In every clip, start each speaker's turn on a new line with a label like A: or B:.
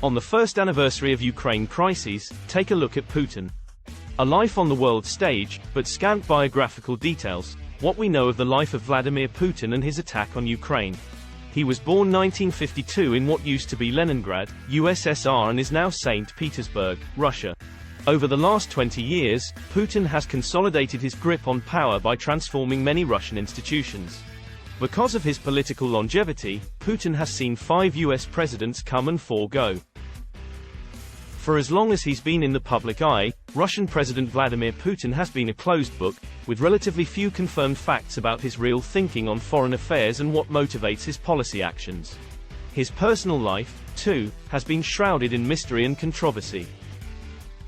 A: On the first anniversary of Ukraine Crises, take a look at Putin. A life on the world stage, but scant biographical details. What we know of the life of Vladimir Putin and his attack on Ukraine. He was born 1952 in what used to be Leningrad, USSR and is now St. Petersburg, Russia. Over the last 20 years, Putin has consolidated his grip on power by transforming many Russian institutions. Because of his political longevity, Putin has seen 5 US presidents come and 4 go. For as long as he's been in the public eye, Russian President Vladimir Putin has been a closed book, with relatively few confirmed facts about his real thinking on foreign affairs and what motivates his policy actions. His personal life, too, has been shrouded in mystery and controversy.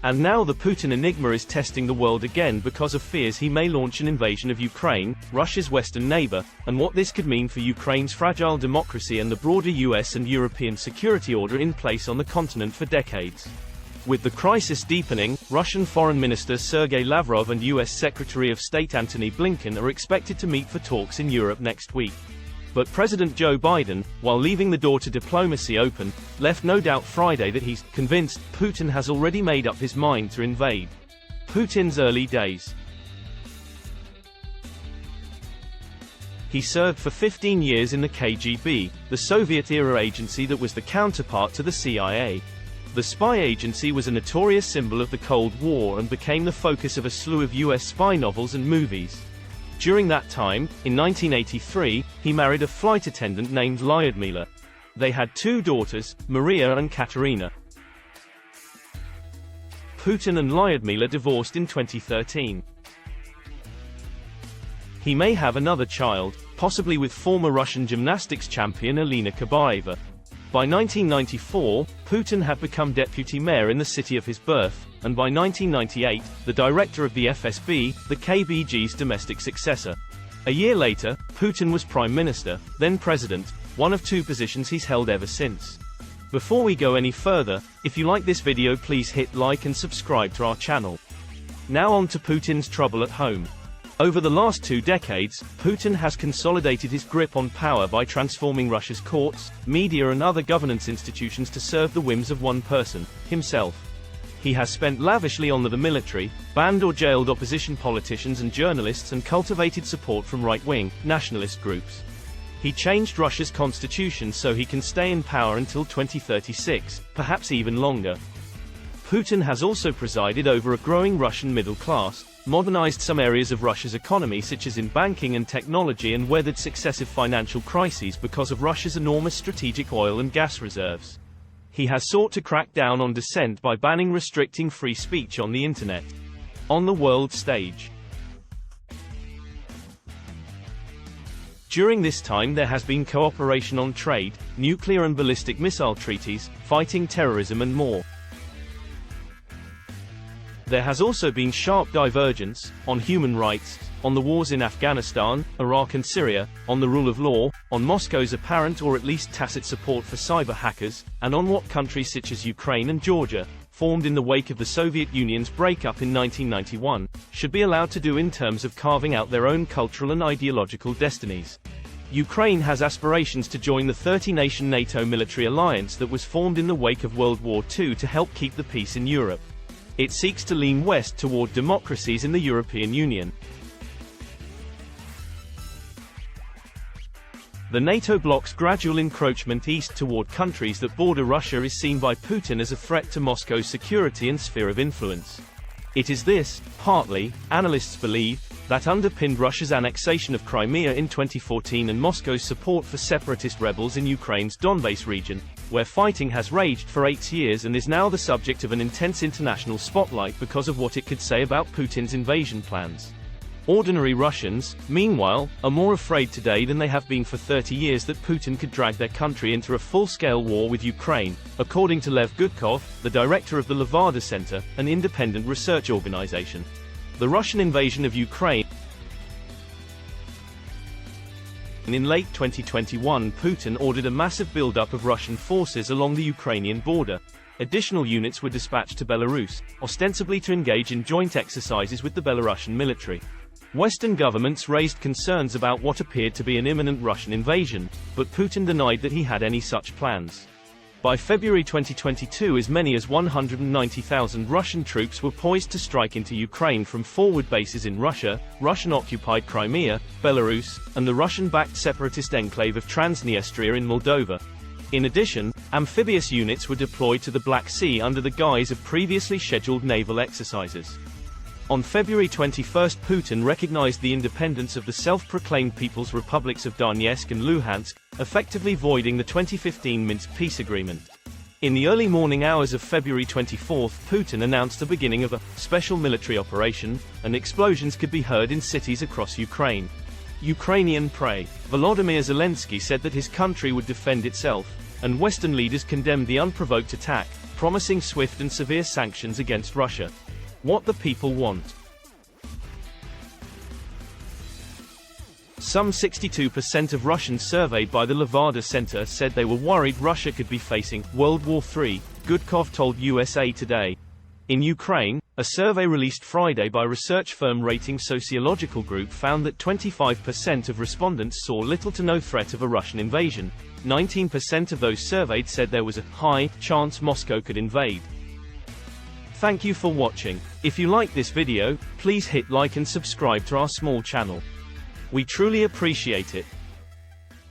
A: And now the Putin enigma is testing the world again because of fears he may launch an invasion of Ukraine, Russia's western neighbor, and what this could mean for Ukraine's fragile democracy and the broader US and European security order in place on the continent for decades. With the crisis deepening, Russian Foreign Minister Sergei Lavrov and US Secretary of State Antony Blinken are expected to meet for talks in Europe next week. But President Joe Biden, while leaving the door to diplomacy open, left no doubt Friday that he's convinced Putin has already made up his mind to invade. Putin's early days. He served for 15 years in the KGB, the Soviet-era agency that was the counterpart to the CIA. The spy agency was a notorious symbol of the Cold War and became the focus of a slew of US spy novels and movies. During that time, in 1983, he married a flight attendant named Vladimir. They had 2 daughters, Maria and Katerina. Putin and Vladimir divorced in 2013. He may have another child, possibly with former Russian gymnastics champion Alina Kabaeva. By 1994, Putin had become deputy mayor in the city of his birth, and by 1998, the director of the FSB, the KGB's domestic successor. A year later, Putin was prime minister, then president, one of 2 positions he's held ever since. Before we go any further, if you like this video please hit like and subscribe to our channel. Now on to Putin's trouble at home. Over the last 2 decades, Putin has consolidated his grip on power by transforming Russia's courts, media and other governance institutions to serve the whims of one person, himself. He has spent lavishly on the military, banned or jailed opposition politicians and journalists and cultivated support from right-wing, nationalist groups. He changed Russia's constitution so he can stay in power until 2036, perhaps even longer. Putin has also presided over a growing Russian middle class, modernized some areas of Russia's economy such as in banking and technology and weathered successive financial crises because of Russia's enormous strategic oil and gas reserves. He has sought to crack down on dissent by banning restricting free speech on the internet. On the world stage. During this time there has been cooperation on trade, nuclear and ballistic missile treaties, fighting terrorism and more. There has also been sharp divergence, on human rights, on the wars in Afghanistan, Iraq and Syria, on the rule of law, on Moscow's apparent or at least tacit support for cyber hackers, and on what countries such as Ukraine and Georgia, formed in the wake of the Soviet Union's breakup in 1991, should be allowed to do in terms of carving out their own cultural and ideological destinies. Ukraine has aspirations to join the 30-nation NATO military alliance that was formed in the wake of World War II to help keep the peace in Europe. It seeks to lean west toward democracies in the European Union. The NATO bloc's gradual encroachment east toward countries that border Russia is seen by Putin as a threat to Moscow's security and sphere of influence. It is this, partly, analysts believe, that underpinned Russia's annexation of Crimea in 2014 and Moscow's support for separatist rebels in Ukraine's Donbas region, where fighting has raged for 8 years and is now the subject of an intense international spotlight because of what it could say about Putin's invasion plans. Ordinary Russians, meanwhile, are more afraid today than they have been for 30 years that Putin could drag their country into a full-scale war with Ukraine, according to Lev Gudkov, the director of the Levada Center, an independent research organization. The Russian invasion of Ukraine. In late 2021, Putin ordered a massive buildup of Russian forces along the Ukrainian border. Additional units were dispatched to Belarus, ostensibly to engage in joint exercises with the Belarusian military. Western governments raised concerns about what appeared to be an imminent Russian invasion, but Putin denied that he had any such plans. By February 2022, as many as 190,000 Russian troops were poised to strike into Ukraine from forward bases in Russia, Russian-occupied Crimea, Belarus, and the Russian-backed separatist enclave of Transnistria in Moldova. In addition, amphibious units were deployed to the Black Sea under the guise of previously scheduled naval exercises. On February 21, Putin recognized the independence of the self-proclaimed People's Republics of Donetsk and Luhansk, effectively voiding the 2015 Minsk peace agreement. In the early morning hours of February 24, Putin announced the beginning of a special military operation, and explosions could be heard in cities across Ukraine. Ukrainian Vladimir Zelensky said that his country would defend itself, and Western leaders condemned the unprovoked attack, promising swift and severe sanctions against Russia. What the people want. Some 62% of Russians surveyed by the Levada Center said they were worried Russia could be facing World War III, Gudkov told USA Today. In Ukraine, a survey released Friday by research firm Rating Sociological Group found that 25% of respondents saw little to no threat of a Russian invasion. 19% of those surveyed said there was a high chance Moscow could invade. Thank you for watching. If you like this video, please hit like and subscribe to our small channel. We truly appreciate it.